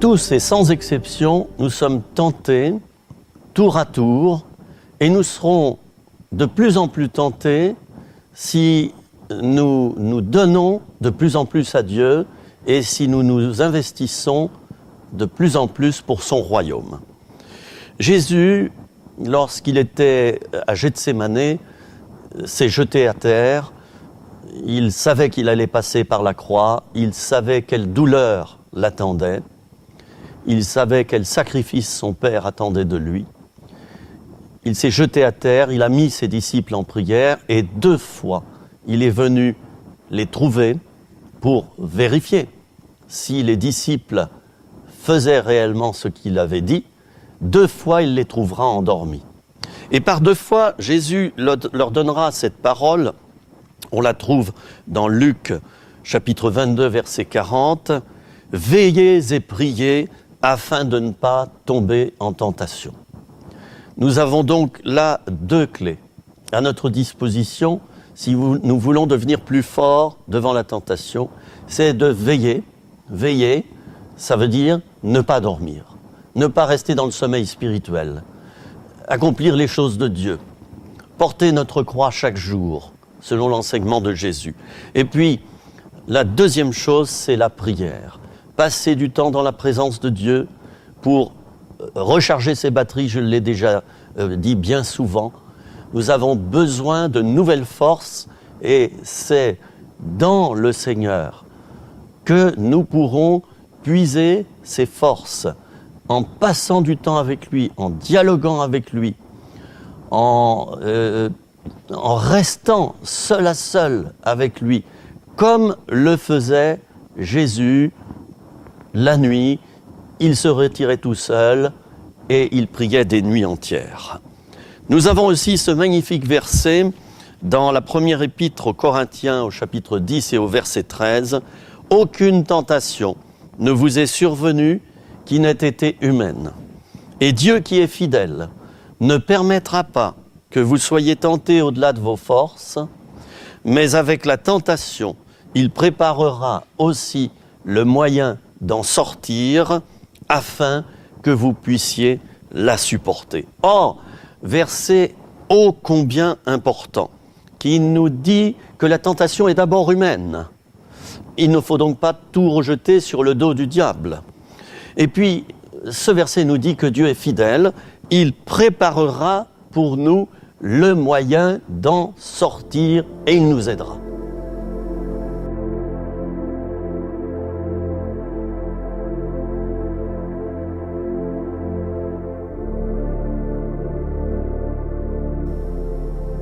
Tous et sans exception, nous sommes tentés, tour à tour, et nous serons de plus en plus tentés si nous nous donnons de plus en plus à Dieu et si nous nous investissons de plus en plus pour son royaume. Jésus, lorsqu'il était à Gethsémanée, s'est jeté à terre. Il savait qu'il allait passer par la croix, il savait quelle douleur l'attendait, il savait quel sacrifice son Père attendait de lui. Il s'est jeté à terre, il a mis ses disciples en prière et 2 fois, il est venu les trouver pour vérifier si les disciples faisaient réellement ce qu'il avait dit. 2 fois, il les trouvera endormis. Et par 2 fois, Jésus leur donnera cette parole. On la trouve dans Luc, chapitre 22, verset 40. « Veillez et priez afin de ne pas tomber en tentation. » Nous avons donc là 2 clés à notre disposition si nous voulons devenir plus forts devant la tentation. C'est de veiller. Veiller, ça veut dire ne pas dormir, ne pas rester dans le sommeil spirituel, accomplir les choses de Dieu, porter notre croix chaque jour, selon l'enseignement de Jésus. Et puis, la 2e chose, c'est la prière. Passer du temps dans la présence de Dieu pour recharger ses batteries, je l'ai déjà dit bien souvent. Nous avons besoin de nouvelles forces et c'est dans le Seigneur que nous pourrons puiser ces forces en passant du temps avec lui, en dialoguant avec lui, en restant seul à seul avec lui, comme le faisait Jésus la nuit. Il se retirait tout seul et il priait des nuits entières. Nous avons aussi ce magnifique verset dans la première épître aux Corinthiens au chapitre 10 et au verset 13. « Aucune tentation ne vous est survenue qui n'ait été humaine. Et Dieu qui est fidèle ne permettra pas que vous soyez tentés au-delà de vos forces, mais avec la tentation, il préparera aussi le moyen d'en sortir afin que vous puissiez la supporter. » Or, verset ô combien important, qui nous dit que la tentation est d'abord humaine. Il ne faut donc pas tout rejeter sur le dos du diable. Et puis, ce verset nous dit que Dieu est fidèle, il préparera pour nous le moyen d'en sortir et il nous aidera.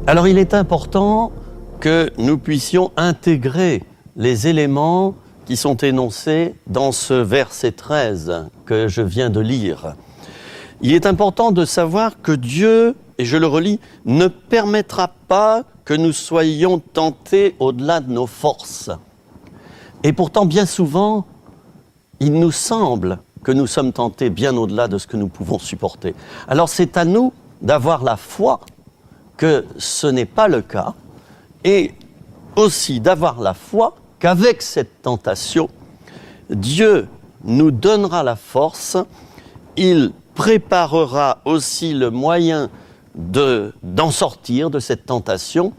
Alors il est important que nous puissions intégrer les éléments qui sont énoncés dans ce verset 13 que je viens de lire. Il est important de savoir que Dieu, et je le relis, ne permettra pas que nous soyons tentés au-delà de nos forces. Et pourtant, bien souvent, il nous semble que nous sommes tentés bien au-delà de ce que nous pouvons supporter. Alors c'est à nous d'avoir la foi que ce n'est pas le cas, et aussi d'avoir la foi qu'avec cette tentation, Dieu nous donnera la force, il préparera aussi le moyen d'en sortir de cette tentation,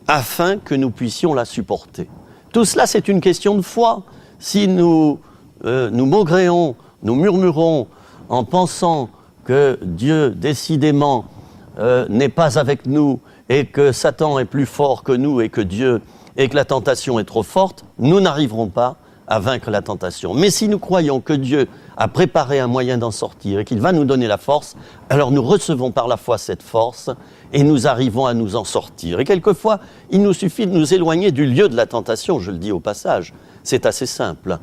afin que nous puissions la supporter. Tout cela, c'est une question de foi. Si nous maugréons, nous murmurons en pensant que Dieu, décidément, n'est pas avec nous et que Satan est plus fort que nous et que Dieu et que la tentation est trop forte, nous n'arriverons pas à vaincre la tentation. Mais si nous croyons que Dieu a préparé un moyen d'en sortir et qu'il va nous donner la force, alors nous recevons par la foi cette force et nous arrivons à nous en sortir. Et quelquefois, il nous suffit de nous éloigner du lieu de la tentation, je le dis au passage. C'est assez simple.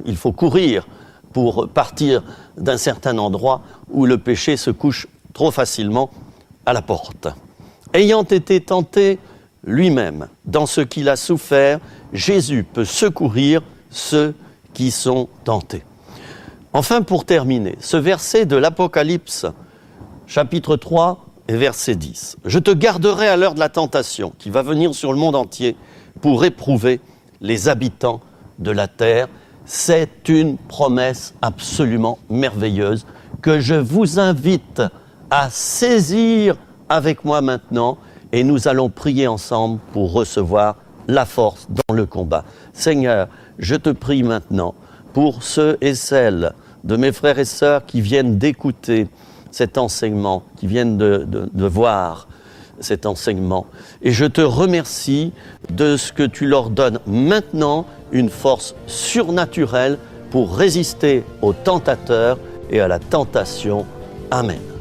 Il faut courir pour partir d'un certain endroit où le péché se couche trop facilement à la porte. Ayant été tenté lui-même dans ce qu'il a souffert, Jésus peut secourir ceux qui sont tentés. Enfin, pour terminer, ce verset de l'Apocalypse, chapitre 3 et verset 10. « Je te garderai à l'heure de la tentation qui va venir sur le monde entier pour éprouver les habitants de la terre. C'est une promesse absolument merveilleuse que je vous invite à saisir avec moi maintenant et nous allons prier ensemble pour recevoir la force dans le combat. Seigneur, je te prie maintenant pour ceux et celles de mes frères et sœurs qui viennent d'écouter cet enseignement, qui viennent de voir cet enseignement. Et je te remercie de ce que tu leur donnes maintenant, une force surnaturelle pour résister aux tentateurs et à la tentation. Amen.